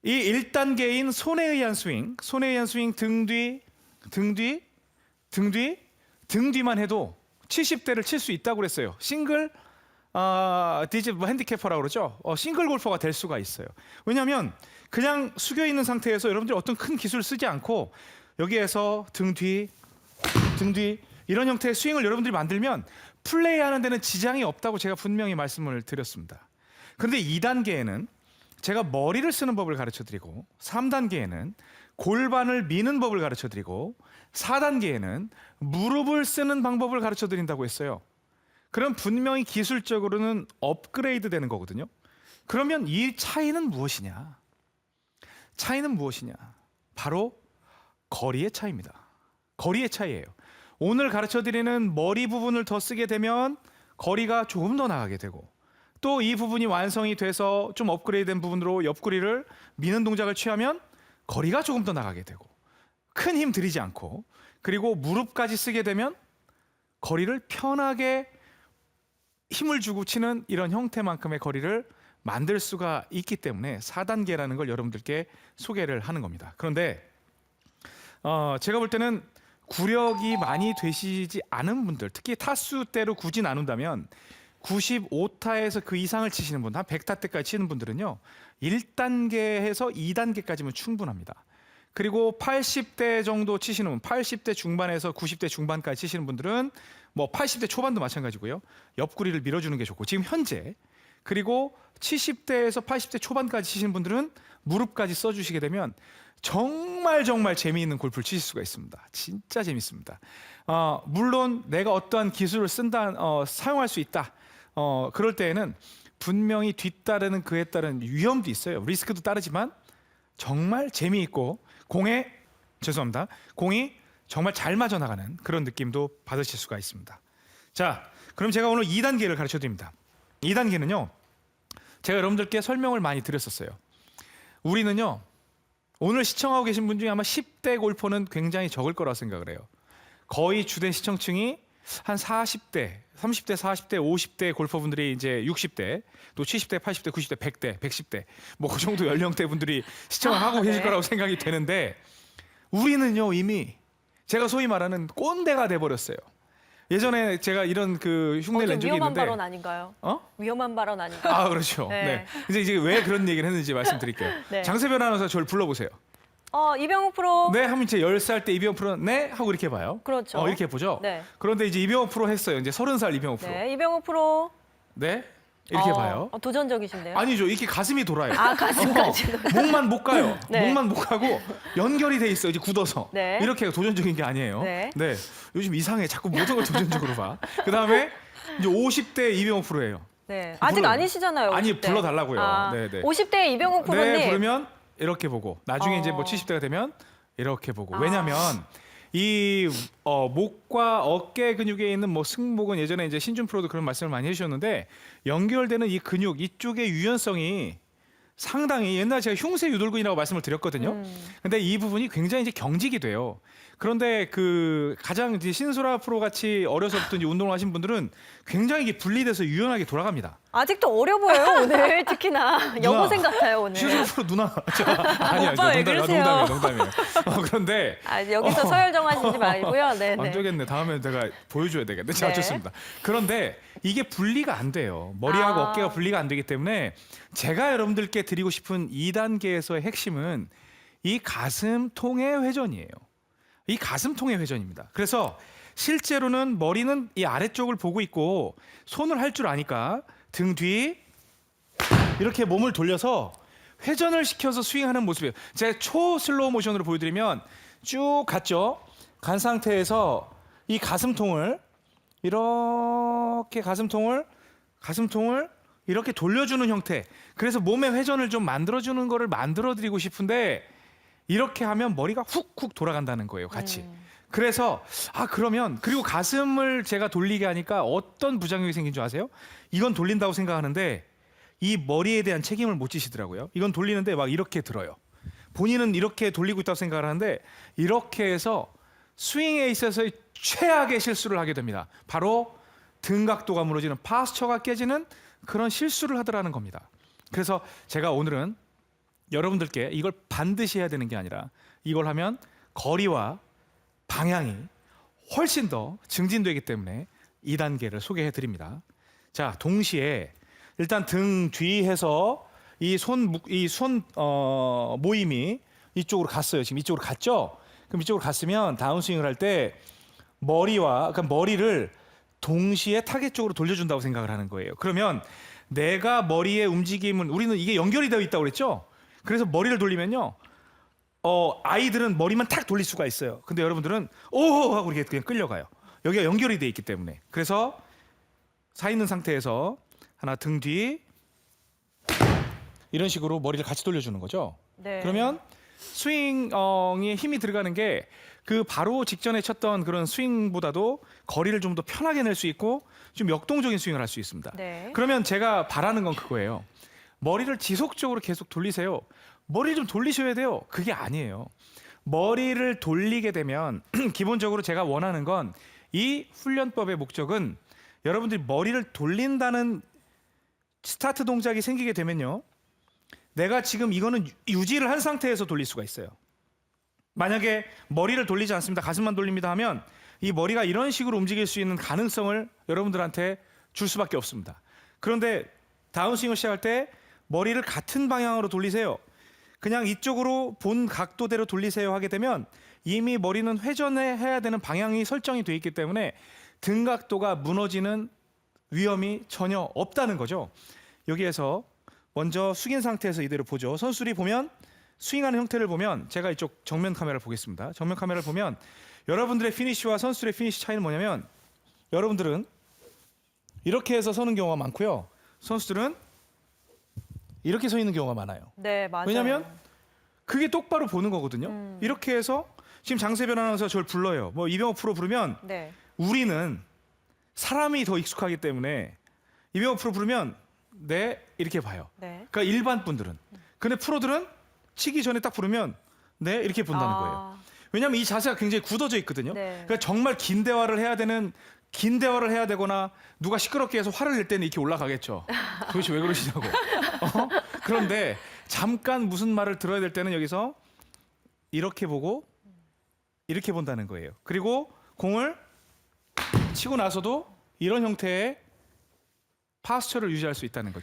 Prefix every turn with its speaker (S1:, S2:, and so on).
S1: 이 1단계인 손에 의한 스윙, 등 뒤만 해도 70대를 칠 수 있다고 그랬어요. 싱글 디짓 핸디캐퍼라고 그러죠. 싱글 골퍼가 될 수가 있어요. 왜냐하면 그냥 숙여 있는 상태에서 여러분들이 어떤 큰 기술을 쓰지 않고 여기에서 등 뒤 이런 형태의 스윙을 여러분들이 만들면 플레이하는 데는 지장이 없다고 제가 분명히 말씀을 드렸습니다. 그런데 2단계에는 제가 머리를 쓰는 법을 가르쳐드리고 3단계에는 골반을 미는 법을 가르쳐드리고 4단계에는 무릎을 쓰는 방법을 가르쳐드린다고 했어요. 그럼 분명히 기술적으로는 업그레이드 되는 거거든요. 그러면 이 차이는 무엇이냐? 바로 거리의 차이입니다. 거리의 차이예요. 오늘 가르쳐드리는 머리 부분을 더 쓰게 되면 거리가 조금 더 나가게 되고 또 이 부분이 완성이 돼서 좀 업그레이드된 부분으로 옆구리를 미는 동작을 취하면 거리가 조금 더 나가게 되고 큰 힘 들이지 않고 그리고 무릎까지 쓰게 되면 거리를 편하게 힘을 주고 치는 이런 형태만큼의 거리를 만들 수가 있기 때문에 4단계라는 걸 여러분들께 소개를 하는 겁니다. 그런데 제가 볼 때는 구력이 많이 되시지 않은 분들, 특히 타수 때로 굳이 나눈다면 95타에서 그 이상을 치시는 분, 한 100타 때까지 치는 분들은요 1단계에서 2단계까지면 충분합니다. 그리고 80대 정도 치시는 분, 80대 중반에서 90대 중반까지 치시는 분들은 뭐 80대 초반도 마찬가지고요. 옆구리를 밀어주는 게 좋고 지금 현재 그리고 70대에서 80대 초반까지 치시는 분들은 무릎까지 써주시게 되면 정말 재미있는 골프를 치실 수가 있습니다. 진짜 재밌습니다. 물론 내가 어떠한 기술을 사용할 수 있다. 그럴 때에는 분명히 뒤따르는 그에 따른 위험도 있어요. 리스크도 따르지만 정말 재미있고 공이 정말 잘 맞아 나가는 그런 느낌도 받으실 수가 있습니다. 자, 그럼 제가 오늘 2단계를 가르쳐 드립니다. 2단계는요. 제가 여러분들께 설명을 많이 드렸었어요. 우리는요. 오늘 시청하고 계신 분 중에 아마 10대 골퍼는 굉장히 적을 거라고 생각을 해요. 거의 주된 시청층이 한 40대, 30대, 40대, 50대 골퍼분들이 이제 60대, 또 70대, 80대, 90대, 100대, 110대 뭐 그 정도 연령대 분들이 시청을 하고 계실 거라고 생각이 되는데 우리는요 이미 제가 소위 말하는 꼰대가 돼 버렸어요. 예전에 제가 이런 그 흉내를 낸 적이
S2: 위험한
S1: 있는데
S2: 발언 아닌가요? 위험한 발언 아닌가요?
S1: 아 그렇죠.
S2: 네.
S1: 네. 이제 왜 그런 얘기를 했는지 말씀드릴게요.
S2: 네.
S1: 장세별 아나운서 저를 불러보세요.
S2: 이병욱 프로.
S1: 네 하면 이제 10살 때 이병욱 프로는 네 하고 이렇게 봐요.
S2: 그렇죠.
S1: 이렇게 보죠.
S2: 네.
S1: 그런데 이제 이병욱 프로 했어요. 이제 30살 이병욱 프로.
S2: 네, 이병욱 프로.
S1: 네 이렇게 봐요.
S2: 도전적이신데요?
S1: 아니죠. 이렇게 가슴이 돌아요.
S2: 가슴까지.
S1: 목만 못 가요.
S2: 네.
S1: 목만 못 가고 연결이 돼 있어. 이제 굳어서.
S2: 네.
S1: 이렇게 도전적인 게 아니에요.
S2: 네.
S1: 요즘 이상해. 자꾸 모든 걸 도전적으로 봐. 그다음에 이제 50대 이병욱 프로예요.
S2: 네. 아직 아니시잖아요. 50대.
S1: 아니 불러달라고요. 네.
S2: 50대 이병욱 프로님.
S1: 네, 부르면 이렇게 보고 나중에 이제 뭐 70대가 되면 이렇게 보고. 왜냐면 이 목과 어깨 근육에 있는 뭐 승목은 예전에 이제 신준 프로도 그런 말씀을 많이 해주셨는데 연결되는 이 근육 이쪽의 유연성이 상당히 옛날 제가 흉쇄 유돌근이라고 말씀을 드렸거든요. 근데 이 부분이 굉장히 이제 경직이 돼요. 그런데 그 가장 이제 신소라 프로 같이 어려서부터 이제 운동을 하신 분들은 굉장히 이게 분리돼서 유연하게 돌아갑니다.
S2: 아직도 어려 보여요 오늘 특히나 여고생 같아요 오늘.
S1: 신소라 프로 누나 아니야
S2: 오빠 왜 그러세요?
S1: 농담이에요. 그런데
S2: 여기서 서열정하시지 말고요. 네.
S1: 안 되겠네. 다음에 내가 보여줘야 되겠네. 자,
S2: 네.
S1: 좋습니다. 그런데 이게 분리가 안 돼요. 머리하고 어깨가 분리가 안 되기 때문에 제가 여러분들께 드리고 싶은 2단계에서의 핵심은 이 가슴통의 회전이에요. 이 가슴통의 회전입니다. 그래서 실제로는 머리는 이 아래쪽을 보고 있고 손을 할 줄 아니까 등 뒤 이렇게 몸을 돌려서 회전을 시켜서 스윙하는 모습이에요. 제가 초 슬로우 모션으로 보여드리면 쭉 갔죠. 간 상태에서 이 가슴통을 이렇게 가슴통을 이렇게 돌려주는 형태. 그래서 몸의 회전을 좀 만들어주는 거를 만들어드리고 싶은데 이렇게 하면 머리가 훅훅 돌아간다는 거예요, 같이. 그래서 그러면 그리고 가슴을 제가 돌리게 하니까 어떤 부작용이 생긴 줄 아세요? 이건 돌린다고 생각하는데 이 머리에 대한 책임을 못 지시더라고요. 이건 돌리는데 막 이렇게 들어요. 본인은 이렇게 돌리고 있다고 생각을 하는데 이렇게 해서 스윙에 있어서 최악의 실수를 하게 됩니다. 바로 등 각도가 무너지는 파스처가 깨지는 그런 실수를 하더라는 겁니다. 그래서 제가 오늘은 여러분들께 이걸 반드시 해야 되는 게 아니라 이걸 하면 거리와 방향이 훨씬 더 증진되기 때문에 2단계를 소개해 드립니다. 자, 동시에 일단 등 뒤에서 이 손 모임이 이쪽으로 갔어요. 지금 이쪽으로 갔죠? 그럼 이쪽으로 갔으면 다운스윙을 할 때 그러니까 머리를 동시에 타겟 쪽으로 돌려준다고 생각을 하는 거예요. 그러면 내가 머리의 움직임은 우리는 이게 연결이 되어 있다고 그랬죠? 그래서 머리를 돌리면요. 아이들은 머리만 탁 돌릴 수가 있어요. 근데 여러분들은 오 하고 이렇게 그냥 끌려가요. 여기가 연결이 돼 있기 때문에. 그래서 서 있는 상태에서 하나 등 뒤 이런 식으로 머리를 같이 돌려주는 거죠.
S2: 네.
S1: 그러면 스윙에 힘이 들어가는 게 그 바로 직전에 쳤던 그런 스윙보다도 거리를 좀 더 편하게 낼 수 있고 좀 역동적인 스윙을 할 수 있습니다.
S2: 네.
S1: 그러면 제가 바라는 건 그거예요. 머리를 지속적으로 계속 돌리세요. 머리를 좀 돌리셔야 돼요. 그게 아니에요. 머리를 돌리게 되면 기본적으로 제가 원하는 건 이 훈련법의 목적은 여러분들이 머리를 돌린다는 스타트 동작이 생기게 되면요. 내가 지금 이거는 유지를 한 상태에서 돌릴 수가 있어요. 만약에 머리를 돌리지 않습니다. 가슴만 돌립니다 하면 이 머리가 이런 식으로 움직일 수 있는 가능성을 여러분들한테 줄 수밖에 없습니다. 그런데 다운스윙을 시작할 때 머리를 같은 방향으로 돌리세요. 그냥 이쪽으로 본 각도대로 돌리세요 하게 되면 이미 머리는 회전해야 되는 방향이 설정이 돼 있기 때문에 등 각도가 무너지는 위험이 전혀 없다는 거죠. 여기에서 먼저 숙인 상태에서 이대로 보죠. 선수들이 보면 스윙하는 형태를 보면 제가 이쪽 정면 카메라를 보겠습니다. 정면 카메라를 보면 여러분들의 피니쉬와 선수들의 피니쉬 차이는 뭐냐면 여러분들은 이렇게 해서 서는 경우가 많고요. 선수들은 이렇게 서 있는 경우가 많아요.
S2: 네, 맞아요.
S1: 왜냐하면 그게 똑바로 보는 거거든요. 이렇게 해서 지금 장세변 아나운서가 저를 불러요. 뭐 이병호 프로 부르면
S2: 네.
S1: 우리는 사람이 더 익숙하기 때문에 이병호 프로 부르면 네 이렇게 봐요.
S2: 네.
S1: 그러니까 일반 분들은. 근데 프로들은 치기 전에 딱 부르면 네 이렇게 본다는 거예요. 왜냐하면 이 자세가 굉장히 굳어져 있거든요.
S2: 네.
S1: 그러니까 정말 긴 대화를 해야 되거나 누가 시끄럽게 해서 화를 낼 때는 이렇게 올라가겠죠. 도대체 왜 그러시냐고. 그런데 잠깐 무슨 말을 들어야 될 때는 여기서 이렇게 보고 이렇게 본다는 거예요. 그리고 공을 치고 나서도 이런 형태의 파스처를 유지할 수 있다는 거죠.